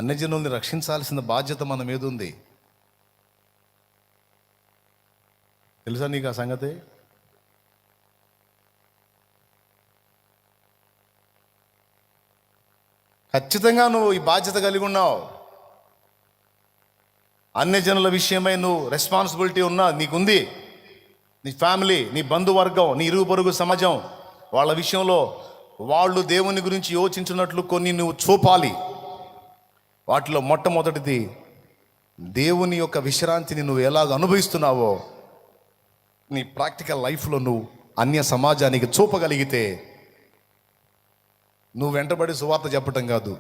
అన్యజనుల్ని రక్షించాల్సిన బాధ్యత మన మీద ఉంది. తెలుసా నీకు ఆ సంగతి? ఖచ్చితంగా నువ్వు ఈ బాధ్యత కలిగి ఉన్నావు. అన్యజనుల విషయమై నువ్వు రెస్పాన్సిబిలిటీ నీకుంది. నీ ఫ్యామిలీ, నీ బంధువర్గం, నీ ఇరుగు పొరుగు సమాజం వాళ్ళ విషయంలో వాళ్ళు దేవుని గురించి యోచించినట్లు కొన్ని నువ్వు చూపాలి. వాటిలో మొట్టమొదటిది, దేవుని యొక్క విశ్రాంతిని నువ్వు ఎలాగ అనుభవిస్తున్నావో నీ ప్రాక్టికల్ లైఫ్లో నువ్వు అన్య సమాజానికి చూపగలిగితే, నువ్వు వెంటబడి సువార్త చెప్పటం కాదు,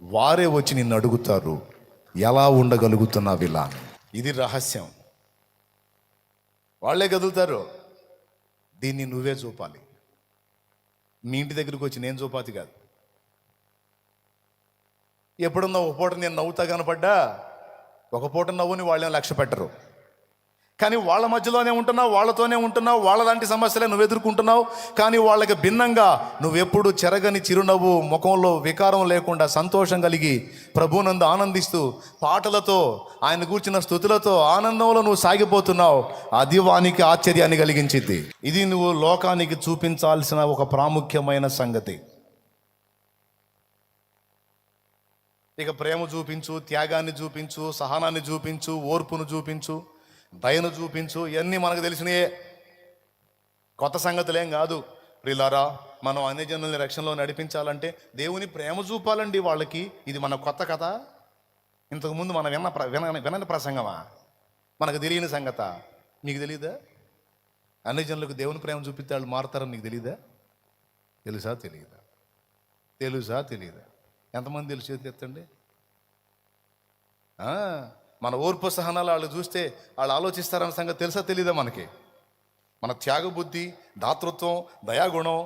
వారే వచ్చి నిన్ను అడుగుతారు, ఎలా ఉండగలుగుతున్నావు ఇలా. ఇది రహస్యం. వాళ్ళే కదులుతారు. దీన్ని నువ్వే చూపాలి. మీ ఇంటి దగ్గరికి వచ్చి నేను చూపాతి కాదు. ఎప్పుడన్నా ఒక పూట నేను నవ్వుతా కనపడ్డా, ఒక పూట నవ్వుని వాళ్ళేం లక్ష్య పెట్టరు. కానీ వాళ్ళ మధ్యలోనే ఉంటున్నావు, వాళ్ళతోనే ఉంటున్నావు, వాళ్ళ లాంటి సమస్యలే నువ్వు ఎదుర్కొంటున్నావు. కానీ వాళ్ళకి భిన్నంగా నువ్వెప్పుడు చెరగని చిరునవ్వు, ముఖంలో వికారం లేకుండా సంతోషం కలిగి ప్రభువునందు ఆనందిస్తూ పాటలతో, ఆయన కూర్చున్న స్తుతులతో ఆనందంలో నువ్వు సాగిపోతున్నావు. అది వానికి ఆశ్చర్యాన్ని కలిగించింది. ఇది నువ్వు లోకానికి చూపించాల్సిన ఒక ప్రాముఖ్యమైన సంగతి. ఇక ప్రేమ చూపించు, త్యాగాన్ని చూపించు, సహనాన్ని చూపించు, ఓర్పును చూపించు, దయను చూపించు. ఇవన్నీ మనకు తెలిసినయే, కొత్త సంగతులేం కాదు. ప్రియులారా, మనం అన్యజనుల్ని రక్షణలో నడిపించాలంటే దేవుని ప్రేమ చూపాలండి వాళ్ళకి. ఇది మన కొత్త కథ. ఇంతకుముందు మనం వినని ప్రసంగమా? మనకు తెలియని సంగత. నీకు తెలియదా? అన్యజనులకు దేవుని ప్రేమ చూపిస్తే వాళ్ళు మారుతారని నీకు తెలియదా? తెలుసా తెలియదా? తెలుసా తెలియదా? ఎంతమంది తెలుసు? చేతి ఎత్తండి. మన ఓర్పు సహనాలు వాళ్ళు చూస్తే వాళ్ళు ఆలోచిస్తారన్న సంగతి తెలుసా తెలీదా మనకి? మన త్యాగబుద్ధి, దాతృత్వం, దయాగుణం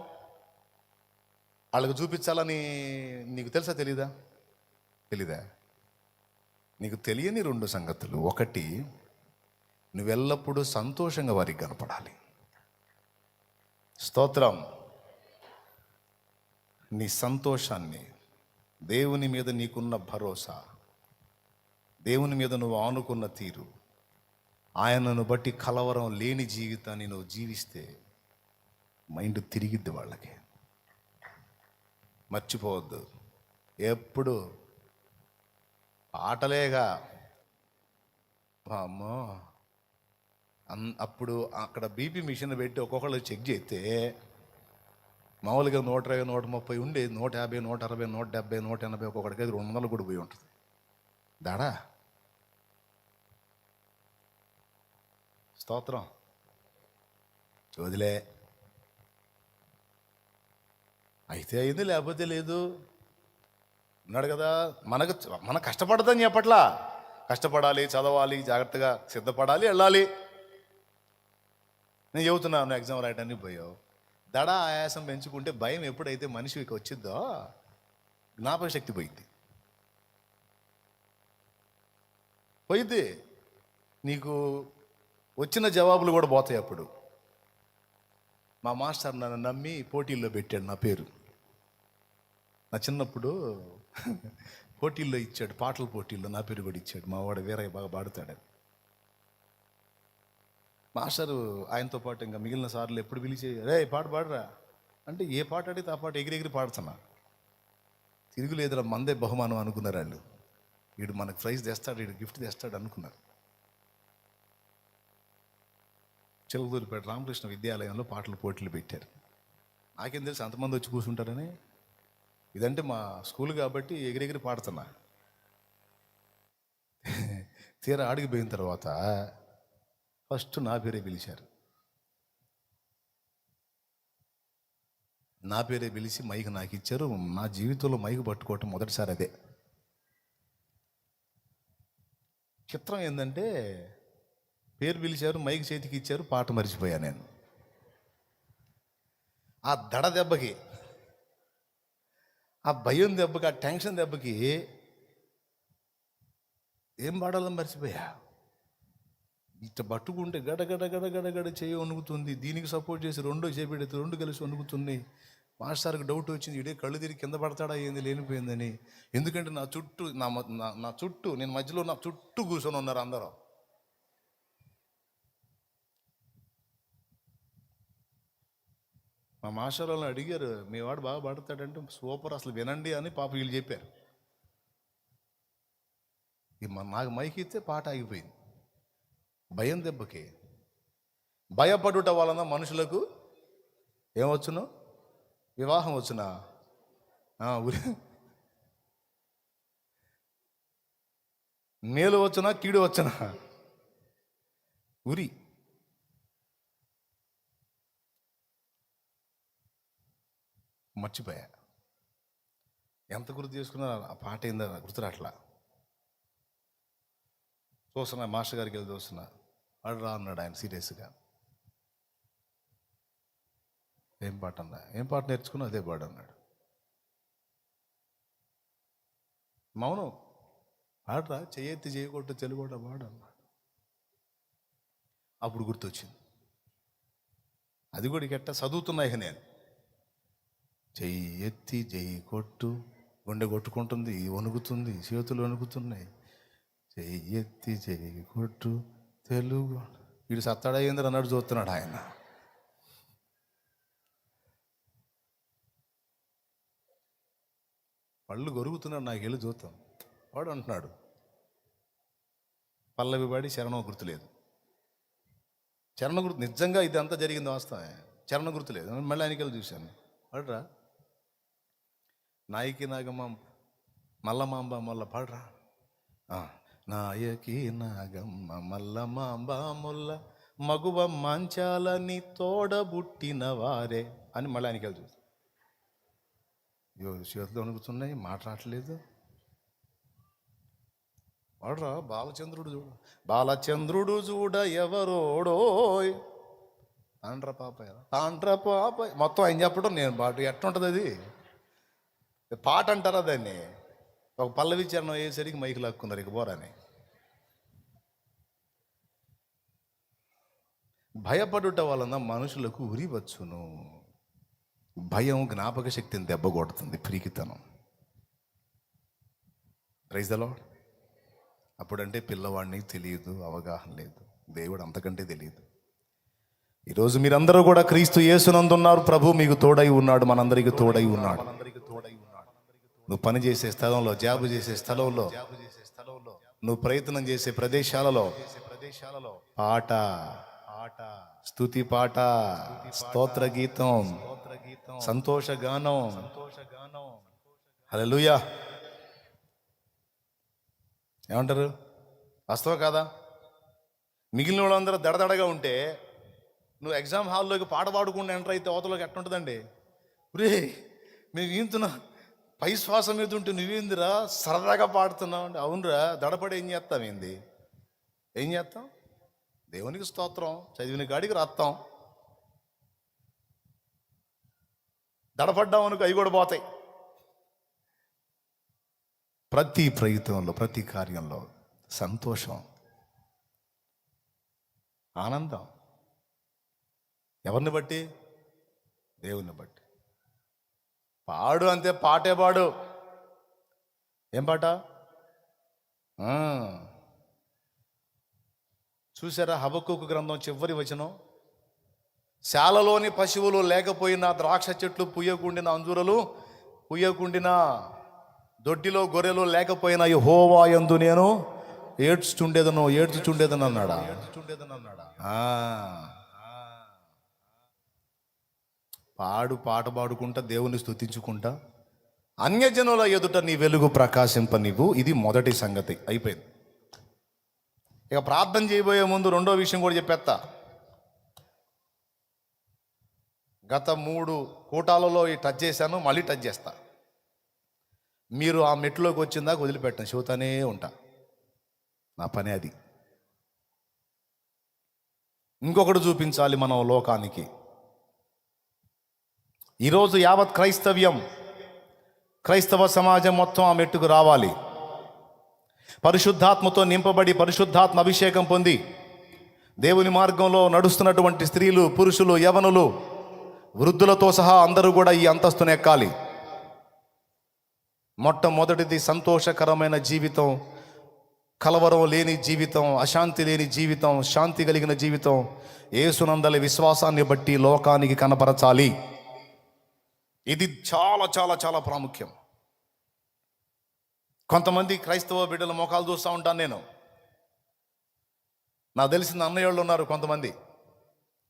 వాళ్ళకు చూపించాలని నీకు తెలుసా తెలీదా? తెలీదా? నీకు తెలియని రెండు సంగతులు. ఒకటి, నువ్వెల్లప్పుడూ సంతోషంగా వారికి కనపడాలి. స్తోత్రం. నీ సంతోషాన్ని, దేవుని మీద నీకున్న భరోసా, దేవుని మీద నువ్వు ఆనుకున్న తీరు, ఆయనను బట్టి కలవరం లేని జీవితాన్ని నువ్వు జీవిస్తే మైండ్ తిరిగిద్ది వాళ్ళకి. మర్చిపోవద్దు. ఎప్పుడు ఆటలేగా. అమ్మో, అప్పుడు అక్కడ బీపీ మిషన్ పెట్టి ఒక్కొక్కళ్ళు చెక్ చేస్తే మామూలుగా 120, 130 ఉండేది 150, 160, 170, 180, ఒక్కొక్కడికి 200 కూడా పోయి ఉంటుంది. దాడా స్తోత్రం. వదిలే అయితే అయింది, లేకపోతే లేదు ఉన్నాడు కదా. మనం కష్టపడదని చెప్పట్లా. కష్టపడాలి, చదవాలి, జాగ్రత్తగా సిద్ధపడాలి, వెళ్ళాలి. నేను చెబుతున్నాను, ఎగ్జామ్ రాయడానికి పోయావు, దడ ఆయాసం పెంచుకుంటే భయం ఎప్పుడైతే మనిషికి వచ్చిద్దో జ్ఞాపక శక్తి పోయింది. నీకు వచ్చిన జవాబులు కూడా పోతాయి. అప్పుడు మా మాస్టర్ నన్ను నమ్మి పోటీల్లో పెట్టాడు నా పేరు. నా చిన్నప్పుడు పోటీల్లో ఇచ్చాడు, పాటల పోటీల్లో నా పేరు కూడా ఇచ్చాడు. మా వాడు వేరే బాగా పాడుతాడు. మాస్టరు ఆయనతో పాటు ఇంకా మిగిలిన సార్లు ఎప్పుడు పిలిచి, రే పాడరా అంటే ఏ పాట అడిగితే ఆ పాట ఎగిరెగిరి పాడుతున్నా. తిరుగులేదురా, మందే బహుమానం అనుకున్నారు వాళ్ళు. వీడు మనకు ప్రైజ్ తెస్తాడు, వీడు గిఫ్ట్ తెస్తాడు అనుకున్నారు. చిలకలూరిపేట రామకృష్ణ విద్యాలయంలో పాటల పోటీలు పెట్టారు. నాకేం తెలుసు అంతమంది వచ్చి కూర్చుంటారని. ఇదంటే మా స్కూల్ కాబట్టి ఎగిరెగిరి పాడుతున్నా. తీరా ఆడికి పోయిన తర్వాత ఫస్ట్ నా పేరే పిలిచారు. నా పేరే పిలిచి మైక్ నాకు ఇచ్చారు. నా జీవితంలో మైక్ పట్టుకోవటం మొదటిసారి అదే. చిత్రం ఏంటంటే, పేరు పిలిచారు, మైక్ చేతికి ఇచ్చారు, పాట మర్చిపోయా నేను. ఆ దడ దెబ్బకి, ఆ భయం దెబ్బకి, ఆ టెన్షన్ దెబ్బకి ఏం పాడాలని మర్చిపోయా. ఇట్లా పట్టుకుంటే గడ గడ గడ గడ గడ చేయి వణుకుతుంది. దీనికి సపోర్ట్ చేసి రెండో చేపెడితే రెండు కలిసి వణుకుతుంది. మాస్టర్కి డౌట్ వచ్చింది, ఇడే కళ్ళు తిరిగి కింద పడతాడా ఏంది లేనిపోయిందని. ఎందుకంటే నా చుట్టూ నా చుట్టూ నేను మధ్యలో నా చుట్టూ కూర్చొని ఉన్నారు అందరూ. మా మాస్టర్ వాళ్ళని అడిగారు, మీ వాడు బాగా పడతాడంటే సూపర్ అసలు వినండి అని పాప వీళ్ళు చెప్పారు. నాకు మైక్ ఇస్తే పాట ఆగిపోయింది. భయం దెబ్బకి భయపడుట వలన మనుషులకు ఏమొచ్చును? వివాహం వచ్చునా? మేలు వచ్చునా కీడు వచ్చునా? ఉరి. మర్చిపోయా ఎంత గుర్తు చేసుకున్నా ఆ పాట ఏందో గుర్తురాట్లా. చూస్తున్నా మాస్టర్ గారికి వెళ్ళి చూస్తున్నా, వాడు రా అన్నాడు ఆయన సీరియస్గా. ఏం పాట అన్నా? ఏం పాట నేర్చుకున్నా అదే పాడు అన్నాడు. మౌనం. పాడరా, చెయ్యెత్తి చేయకొట్టు తెలుగుట పాడు అన్నాడు. అప్పుడు గుర్తొచ్చింది, అది కూడా గట్ట చదువుతున్నాయి. నేను చెయ్యి ఎత్తి చెయ్యి కొట్టు, గుండె కొట్టుకుంటుంది, వణుకుతుంది, చేతులు వణుకుతున్నాయి. చెయ్యి ఎత్తి చెయ్యి కొట్టు తెలుగు. వీడు సత్తాడయ్యింది అన్నాడు, చూస్తున్నాడు ఆయన. పళ్ళు గొరుగుతున్నాడు, నాకు వెళ్ళి చూస్తాం. వాడు అంటున్నాడు పల్లవి పాడి చరణం గుర్తులేదు. చరణ గుర్తు నిజంగా ఇది అంతా జరిగింది వాస్తవమే, చరణ గుర్తులేదు. మళ్ళీ ఆయనకి వెళ్ళి చూశాను. వాడురా నాయకి నాగమ్మ మల్లమాంబ మొల్ల పాడరా. నాయకి నాగమ్మ మల్లమాంబ మొల్ల మగువ మంచాలని తోడబుట్టిన వారే అని మళ్ళీ ఆయనకి వెళ్ళి చూస్తాను. చేతులు వణుకుతున్నాయి, మాట్లాడలేదు. వాడురా బాలచంద్రుడు చూడ, బాలచంద్రుడు చూడ ఎవరోడోయ్ తాండ్ర పాపాయ తాండ్ర పాపాయ మొత్తం ఆయన చెప్పడం. నేను పాట ఎట్లుంటుంది అది? పాట అంటారా దాన్ని? ఒక పల్లవి చరణం అయ్యేసరికి మైకు లాక్కున్నారు, ఇక పోరాని. భయపడుట వలన మనుషులకు ఉరి వచ్చును. భయం జ్ఞాపక శక్తిని దెబ్బ కొడుతుంది, పిరికితనం. Praise the Lord. అప్పుడంటే పిల్లవాడిని తెలియదు, అవగాహన లేదు. దేవుడు అంతకంటే తెలియదు. ఈరోజు మీరందరూ కూడా క్రీస్తు యేసునందున్నారు. ప్రభు మీకు తోడై ఉన్నాడు, మనందరికి తోడై ఉన్నాడు. నువ్వు పని చేసే స్థలంలో, జాబు చేసే స్థలంలో, నువ్వు ప్రయత్నం చేసే ప్రదేశాలలో పాట, స్తుతి పాట, స్తోత్ర గీతం, సంతోష గానం. హల్లెలూయా. ఏమంటారు? వాస్తవం కాదా? మిగిలిన వాళ్ళందరూ దడదడగా ఉంటే నువ్వు ఎగ్జామ్ హాల్లోకి పాట పాడుకుండా ఎంటర్ అయితే అవతలోకి ఎట్టుంటుందండి? రే మేము ఈంతున్నా పై శ్వాస మీద ఉంటే నువ్వేందిరా సరదాగా పాడుతున్నావు అంటే, అవునురా దడపడి ఏం చేస్తాం? ఏం చేస్తాం? దేవునికి స్తోత్రం, చదివిన కాడికి రాస్తాం. దడపడ్డాం అనుకో, అవి కూడా పోతాయి. ప్రతి ప్రయత్నంలో, ప్రతి కార్యంలో సంతోషం, ఆనందం. ఎవరిని బట్టి? దేవుని బట్టి. పాడు అంతే, పాటే పాడు. ఏం పాట? చూసారా హబక్కూకు గ్రంథం చివరి వచనం? శాలలోని పశువులు లేకపోయినా, ద్రాక్ష చెట్లు పుయ్యకుండిన, అంజూరలు పుయ్యకుండిన, దొడ్డిలో గొర్రెలు లేకపోయినా యెహోవా యందు నేను ఏడ్చుచుండేదను అన్నాడా? పాట పాడుకుంటా, దేవుని స్తుతించుకుంటా, అన్యజనుల ఎదుట నీ వెలుగు ప్రకాశింపనివ్వు. ఇది మొదటి సంగతి. అయిపోయింది. ఇక ప్రార్థన చేయబోయే ముందు రెండో విషయం కూడా చెప్పేస్తా. గత 3 కూటాలలో టచ్ చేశాను, మళ్ళీ టచ్ చేస్తా. మీరు ఆ మెట్లోకి వచ్చిందాక వదిలిపెట్టాను, చెబుతానే ఉంటా. నా పని అది. ఇంకొకటి చూపించాలి మనం లోకానికి. ఈరోజు యావత్ క్రైస్తవ సమాజం మొత్తం ఆ మెట్టుకు రావాలి. పరిశుద్ధాత్మతో నింపబడి, పరిశుద్ధాత్మ అభిషేకం పొంది దేవుని మార్గంలో నడుస్తున్నటువంటి స్త్రీలు, పురుషులు, యవనులు, వృద్ధులతో సహా అందరూ కూడా ఈ అంతస్తును ఎక్కాలి. మొట్టమొదటిది సంతోషకరమైన జీవితం, కలవరం లేని జీవితం, అశాంతి లేని జీవితం, శాంతి కలిగిన జీవితం యేసునందలి విశ్వాసాన్ని బట్టి లోకానికి కనపరచాలి. ఇది చాలా చాలా చాలా ప్రాముఖ్యం. కొంతమంది క్రైస్తవ బిడ్డల మోకాలు చూస్తూ ఉంటాను నేను. నాకు తెలిసిన అన్నయ్య వాళ్ళు ఉన్నారు కొంతమంది,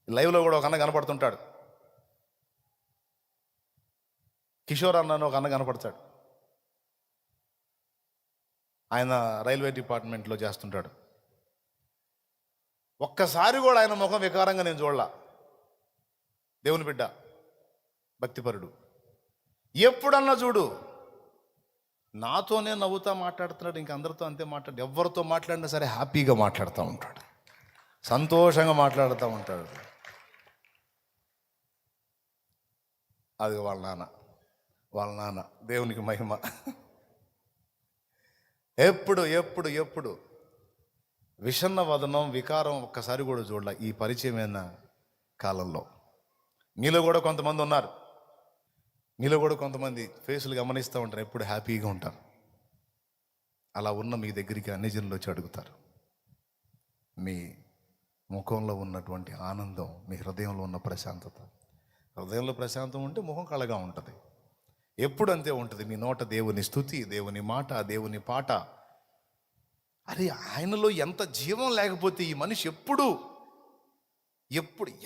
లైవ్లో కూడా ఒక అన్న కనపడుతుంటాడు. కిషోర్ అన్న ఒక అన్న కనపడతాడు. ఆయన రైల్వే డిపార్ట్మెంట్లో చేస్తుంటాడు. ఒక్కసారి కూడా ఆయన ముఖం వికారంగా నేను చూడలా. దేవుని బిడ్డ, భక్తిపరుడు. ఎప్పుడన్నా చూడు నాతోనే నవ్వుతా మాట్లాడుతున్నాడు, ఇంక అందరితో అంతే మాట్లాడు. ఎవరితో మాట్లాడినా సరే హ్యాపీగా మాట్లాడుతూ ఉంటాడు, సంతోషంగా మాట్లాడుతూ ఉంటాడు. అది వాళ్ళ నాన్న దేవునికి మహిమ. ఎప్పుడు ఎప్పుడు ఎప్పుడు విషన్న వదనం, వికారం ఒక్కసారి కూడా చూడాల ఈ పరిచయమైన కాలంలో. మీలో కూడా కొంతమంది ఉన్నారు, మీలో కూడా కొంతమంది ఫేసులు గమనిస్తూ ఉంటారు, ఎప్పుడు హ్యాపీగా ఉంటారు. అలా ఉన్న మీ దగ్గరికి అన్ని జనులు వచ్చి అడుగుతారు. మీ ముఖంలో ఉన్నటువంటి ఆనందం, మీ హృదయంలో ఉన్న ప్రశాంతత. హృదయంలో ప్రశాంతం ఉంటే ముఖం కళగా ఉంటుంది, ఎప్పుడు అంతే ఉంటుంది. మీ నోట దేవుని స్తుతి, దేవుని మాట, దేవుని పాట. అరే ఆయనలో ఎంత జీవం లేకపోతే ఈ మనిషి ఎప్పుడు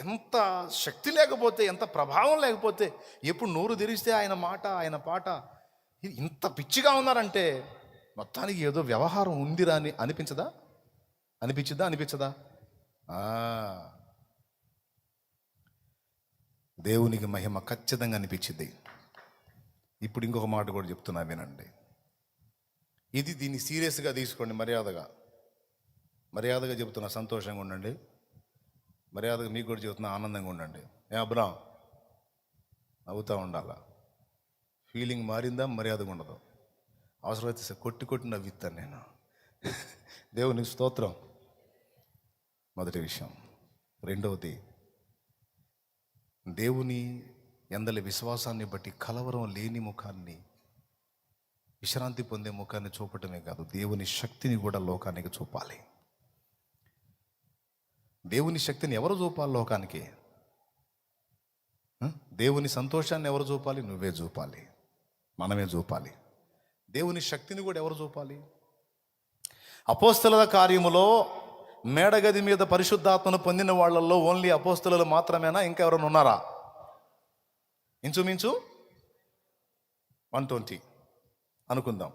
ఎంత శక్తి లేకపోతే, ఎంత ప్రభావం లేకపోతే, ఎప్పుడు నోరు తెరిస్తే ఆయన మాట, ఆయన పాట. ఇంత పిచ్చిగా ఉన్నారంటే మొత్తానికి ఏదో వ్యవహారం ఉందిరా అని అనిపించదా? దేవునికి మహిమ ఖచ్చితంగా అనిపించింది. ఇప్పుడు ఇంకొక మాట కూడా చెప్తున్నా వినండి. దీన్ని సీరియస్గా తీసుకోండి, మర్యాదగా చెబుతున్నా. సంతోషంగా ఉండండి, మర్యాదగా మీకు కూడా చెబుతున్నా, ఆనందంగా ఉండండి. అబ్రా నవ్వుతూ ఉండాలా. ఫీలింగ్ మారిందా మర్యాదగా ఉండదు. అవసరమైతే కొట్టి నవ్విస్తాను నేను. దేవునికి స్తోత్రం. మొదటి విషయం. రెండవది, దేవుని ఎందలి విశ్వాసాన్ని బట్టి కలవరం లేని ముఖాన్ని, విశ్రాంతి పొందే ముఖాన్ని చూపటమే కాదు, దేవుని శక్తిని కూడా లోకానికి చూపాలి. దేవుని శక్తిని ఎవరు చూపాలి లోకానికి? దేవుని సంతోషాన్ని ఎవరు చూపాలి? నువ్వే చూపాలి, మనమే చూపాలి. దేవుని శక్తిని కూడా ఎవరు చూపాలి? అపోస్తలుల కార్యములో మేడగది మీద పరిశుద్ధాత్మను పొందిన వాళ్ళల్లో ఓన్లీ అపోస్తలులు మాత్రమేనా? ఇంకెవరైనా ఉన్నారా? ఇంచుమించు 120 అనుకుందాం.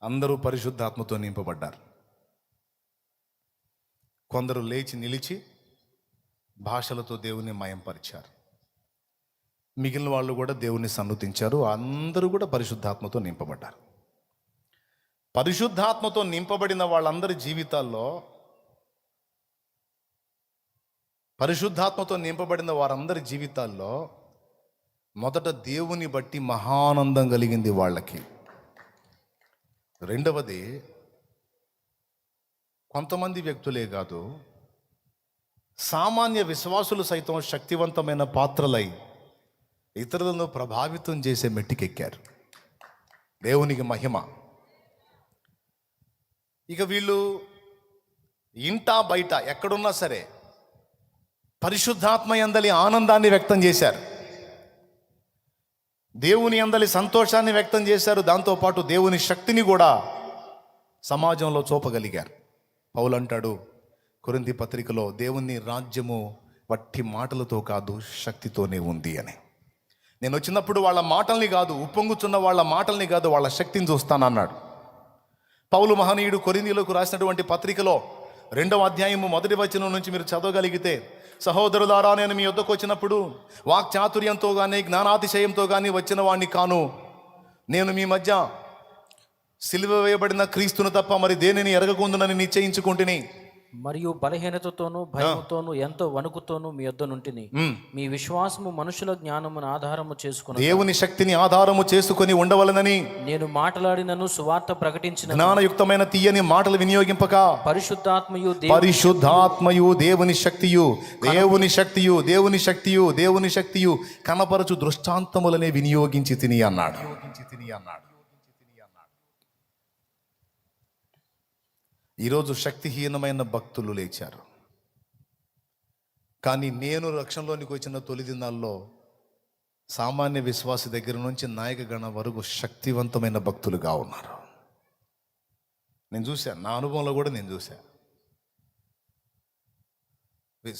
అందరూ పరిశుద్ధాత్మతో నింపబడ్డారు. కొందరు లేచి నిలిచి భాషలతో దేవుని మయంపరిచారు. మిగిలిన వాళ్ళు కూడా దేవుని సన్నుతించారు. అందరూ కూడా పరిశుద్ధాత్మతో నింపబడ్డారు. పరిశుద్ధాత్మతో నింపబడిన వాళ్ళందరి జీవితాల్లో, పరిశుద్ధాత్మతో నింపబడిన వారందరి జీవితాల్లో మొదట దేవుని బట్టి మహానందం కలిగింది వాళ్ళకి. రెండవది, కొంతమంది వ్యక్తులే కాదు, సామాన్య విశ్వాసులు సైతం శక్తివంతమైన పాత్రలై ఇతరులను ప్రభావితం చేసే మెట్టికెక్కారు. దేవునికి మహిమ. ఇక వీళ్ళు ఇంటా బయట ఎక్కడున్నా సరే పరిశుద్ధాత్మ యందలి ఆనందాన్ని వ్యక్తం చేశారు, దేవుని యందలి సంతోషాన్ని వ్యక్తం చేశారు. దాంతోపాటు దేవుని శక్తిని కూడా సమాజంలో చూపగలిగారు. పౌలు అంటాడు కొరింథీ పత్రికలో, దేవుని రాజ్యము వట్టి మాటలతో కాదు శక్తితోనే ఉంది అని. నేను వచ్చినప్పుడు వాళ్ళ మాటల్ని కాదు, ఉప్పొంగుచున్న వాళ్ళ మాటల్ని కాదు, వాళ్ళ శక్తిని చూస్తానన్నాడు. పౌలు మహనీయుడు కొరింథీయులకు రాసినటువంటి పత్రికలో 2వ అధ్యాయము 1వ వచనం నుంచి మీరు చదవగలిగితే, సహోదరులారా, నేను మీ యొద్దకు వచ్చినప్పుడు వాక్చాతుర్యంతో కానీ జ్ఞానాతిశయంతో కానీ వచ్చిన వాడిని కాను. నేను మీ మధ్య సిలువ వేయబడిన క్రీస్తును తప్ప మరి దేనిని ఎరగకుందునని నిశ్చయించుకుంటుని. మరియు బలహీనతతోనూ భయముతోనూ ఎంతో వణుకుతోనూ మీ యొద్ద నుంటిని. మీ విశ్వాసము మనుషుల జ్ఞానమును ఆధారము చేసుకుని దేవుని శక్తిని ఆధారము చేసుకొని ఉండవలనని నేను మాట్లాడినను సువార్త ప్రకటించిన జ్ఞానయుక్తమైన తీయని మాటలు వినియోగింపక పరిశుద్ధాత్మయు పరిశుద్ధాత్మయు దేవుని శక్తియు దేవుని శక్తియు కనపరచు దృష్టాంతములనే వినియోగించి తిని అన్నాడు. ఈరోజు శక్తిహీనమైన భక్తులు లేచారు. కానీ నేను రక్షణలోనికి వచ్చిన తొలి దినాల్లో సామాన్య విశ్వాసి దగ్గర నుంచి నాయకగణ వరకు శక్తివంతమైన భక్తులుగా ఉన్నారు. నేను చూశాను, నా అనుభవంలో కూడా నేను చూశాను.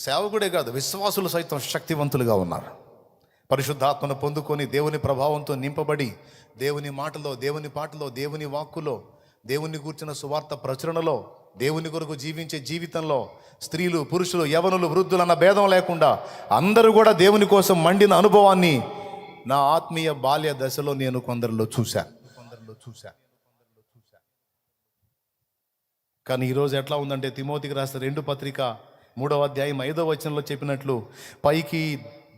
సేవకుడే కాదు, విశ్వాసులు సైతం శక్తివంతులుగా ఉన్నారు. పరిశుద్ధాత్మను పొందుకొని దేవుని ప్రభావంతో నింపబడి దేవుని మాటలో, దేవుని పాటలో, దేవుని వాక్కులో, దేవుని గూర్చిన సువార్త ప్రచురణలో, దేవుని కొరకు జీవించే జీవితంలో స్త్రీలు, పురుషులు, యవనులు, వృద్ధులు అన్న భేదం లేకుండా అందరూ కూడా దేవుని కోసం మండిన అనుభవాన్ని నా ఆత్మీయ బాల్య దశలో నేను కొందరిలో చూశాను. కానీ ఈరోజు ఎట్లా ఉందంటే, తిమోతికి రాసిన 2 పత్రిక 3వ అధ్యాయం 5వ వచనంలో చెప్పినట్లు, పైకి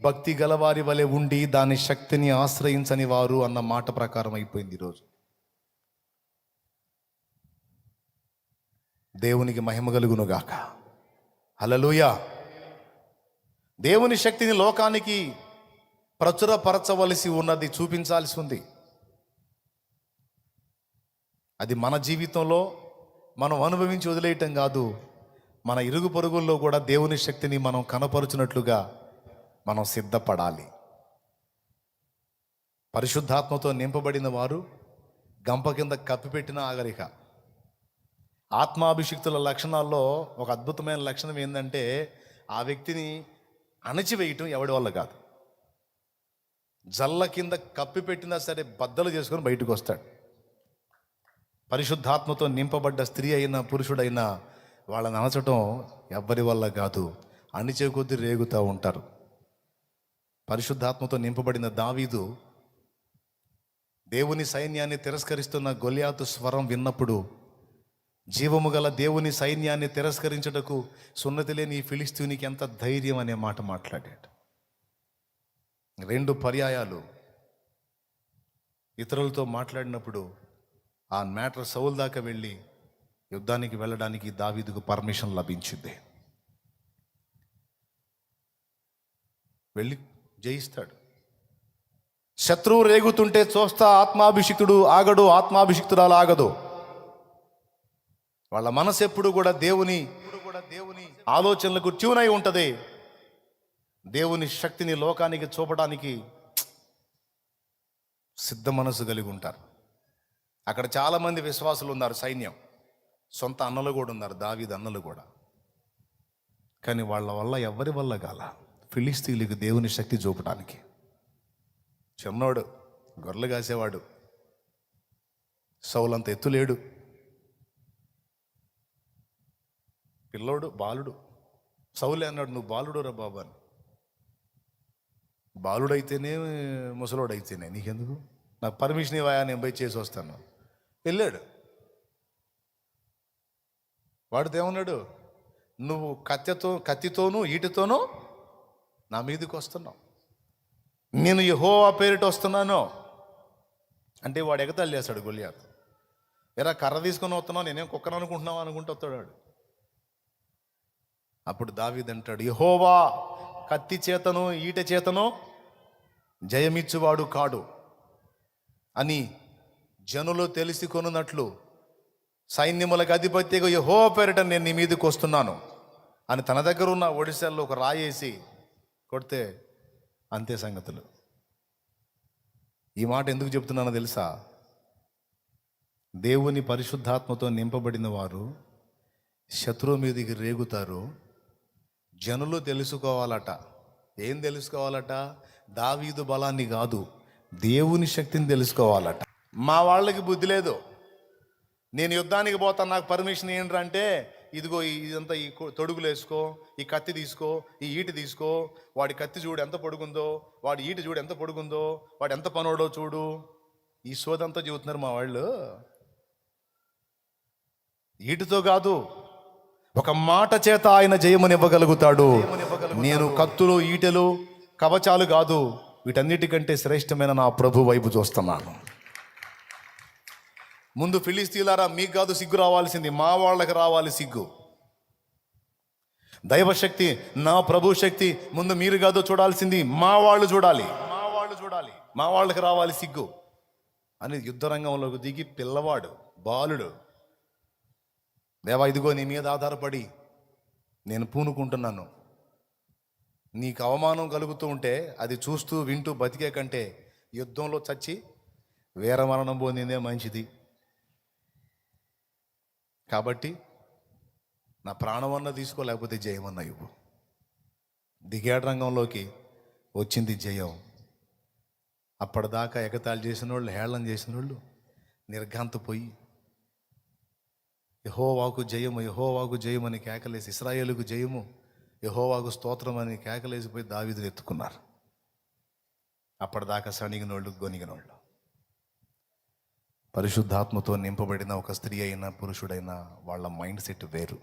భక్తి గలవారి వలె ఉండి దాని శక్తిని ఆశ్రయించని వారు అన్న మాట ప్రకారం అయిపోయింది ఈరోజు. దేవునికి మహిమ కలుగును గాక. హల్లెలూయా. దేవుని శక్తిని లోకానికి ప్రచురపరచవలసి ఉన్నది, చూపించాల్సి ఉంది. అది మన జీవితంలో మనం అనుభవించి వదిలేయటం కాదు, మన ఇరుగు పొరుగుల్లో కూడా దేవుని శక్తిని మనం కనపరుచున్నట్లుగా మనం సిద్ధపడాలి. పరిశుద్ధాత్మతో నింపబడిన వారు గంప కింద కప్పిపెట్టిన ఆగరిక. ఆత్మాభిషిక్తుల లక్షణాల్లో ఒక అద్భుతమైన లక్షణం ఏంటంటే, ఆ వ్యక్తిని అణచివేయటం ఎవడి వల్ల కాదు. జల్ల కింద కప్పిపెట్టినా సరే బద్దలు చేసుకొని బయటకు వస్తాడు. పరిశుద్ధాత్మతో నింపబడ్డ స్త్రీ అయినా పురుషుడైనా వాళ్ళని అణచటం ఎవ్వరి వల్ల కాదు, అణిచే కొద్దీ రేగుతూ ఉంటారు. పరిశుద్ధాత్మతో నింపబడిన దావీదు దేవుని సైన్యాన్ని తిరస్కరిస్తున్న గొల్యాతు స్వరం విన్నప్పుడు, జీవము గల దేవుని సైన్యాన్ని తిరస్కరించుటకు సున్నతి లేని ఈ ఫిలిస్తీనికి ఎంత ధైర్యం అనే మాట మాట్లాడాడు. 2 పర్యాయాలు ఇతరులతో మాట్లాడినప్పుడు ఆ మ్యాటర్ సౌలు దాకా వెళ్ళి యుద్ధానికి వెళ్ళడానికి దావీదుకు పర్మిషన్ లభించింది. వెళ్ళి జయిస్తాడు. శత్రువు రేగుతుంటే చూస్తా ఆత్మాభిషిక్తుడు ఆగడు, ఆత్మాభిషిక్తురాలు ఆగదు. వాళ్ళ మనసు ఎప్పుడు కూడా దేవుని ఆలోచనలకు ట్యూన్ అయి ఉంటుంది. దేవుని శక్తిని లోకానికి చూపడానికి సిద్ధ మనసు కలిగి ఉంటారు. అక్కడ చాలామంది విశ్వాసులు ఉన్నారు, సైన్యం, సొంత అన్నలు కూడా ఉన్నారు, దావీదు అన్నలు కూడా. కానీ వాళ్ళ వల్ల ఎవరి వల్ల కాల ఫిలిస్తీయులకు దేవుని శక్తి చూపడానికి. చిన్నోడు, గొర్రెలు కాసేవాడు, సౌలంత ఎత్తులేడు, పిల్లోడు, బాలుడు. సౌలే అన్నాడు, నువ్వు బాలుడు రా బాబా అని. బాలుడైతేనే ముసలోడైతేనే నీకెందుకు, నాకు పర్మిషన్ ఇవ్వయా, నేను పోయి చేసి వస్తాను. వెళ్ళాడు. వాడితో ఏమన్నాడు, నువ్వు కత్తితోనూ ఈటితోనూ నా మీదకి వస్తున్నావు, నేను యెహోవా పేరిట వస్తున్నాను అంటే వాడు ఎగతాళి చేస్తాడు గొల్యాతు. ఎరా కర్ర తీసుకొని వస్తున్నావు, నేనేం కుక్కను అనుకుంటున్నావు అనుకుంటూ వస్తాడు వాడు. అప్పుడు దావీదు అంటాడు, యెహోవా కత్తి చేతను ఈట చేతను జయమిచ్చువాడు కాడు అని జనులు తెలిసి కొనున్నట్లు సైన్యములకు అధిపత్యగా యెహోవా పేరిట నేను నీ మీదకి వస్తున్నాను అని తన దగ్గర ఉన్న ఒడిశాల్లో ఒక రాయేసి కొడితే అంతే సంగతులు. ఈ మాట ఎందుకు చెప్తున్నానో తెలుసా? దేవుని పరిశుద్ధాత్మతో నింపబడిన వారు శత్రువు మీదకి రేగుతారు. జనులు తెలుసుకోవాలట. ఏం తెలుసుకోవాలట? దావీదు బలాన్ని కాదు, దేవుని శక్తిని తెలుసుకోవాలట. మా వాళ్ళకి బుద్ధి లేదు, నేను యుద్ధానికి పోతాను, నాకు పర్మిషన్ ఏంట్రా అంటే, ఇదిగో ఇదంతా ఈ తొడుగులు వేసుకో, ఈ కత్తి తీసుకో, ఈ ఈటి తీసుకో, వాడి కత్తి చూడు ఎంత పొడుగుందో, వాడి ఈటి చూడు ఎంత పొడుగుందో, వాడు ఎంత పనోడో చూడు, ఈ సోదంతా చెబుతున్నారు మా వాళ్ళు. ఈటితో కాదు, ఒక మాట చేత ఆయన జయమునివ్వగలుగుతాడు. నేను కత్తులు, ఈటెలు, కవచాలు కాదు, వీటన్నిటికంటే శ్రేష్టమైన నా ప్రభు వైపు చూస్తున్నాను. ముందు ఫిలిస్తీయులారా, మీకు కాదు సిగ్గు రావాల్సింది, మా వాళ్ళకి రావాలి సిగ్గు. దైవశక్తి, నా ప్రభు శక్తి ముందు మీరు కాదు చూడాల్సింది, మా వాళ్ళు చూడాలి. మా వాళ్ళకి రావాలి సిగ్గు అని యుద్ధరంగంలోకి దిగి పిల్లవాడు, బాలుడు, దేవా ఇదిగో నీ మీద ఆధారపడి నేను పూనుకుంటున్నాను, నీకు అవమానం కలుగుతూ ఉంటే అది చూస్తూ వింటూ బతికే కంటే యుద్ధంలో చచ్చి వీరమరణం పొందిందే మంచిది. కాబట్టి నా ప్రాణమన్నా తీసుకో, లేకపోతే జయమన్నా ఇవ్వు. దిగాడు రంగంలోకి, వచ్చింది జయం. అప్పటిదాకా ఎగతాళి చేసిన వాళ్ళు, హేళన చేసిన వాళ్ళు నిర్ఘాంతపోయి యెహోవాకు జయము, యెహోవాకు జయము అని కేకలేసి, ఇశ్రాయేలుకు జయము, యెహోవాకు స్తోత్రం అని కేకలేసిపోయి దావీదుని ఎత్తుకున్నారు. అప్పటిదాకా సణిగినోళ్ళు, గొనిగినోళ్ళు. పరిశుద్ధాత్మతో నింపబడిన ఒక స్త్రీ అయినా పురుషుడైనా వాళ్ళ మైండ్ సెట్ వేరు.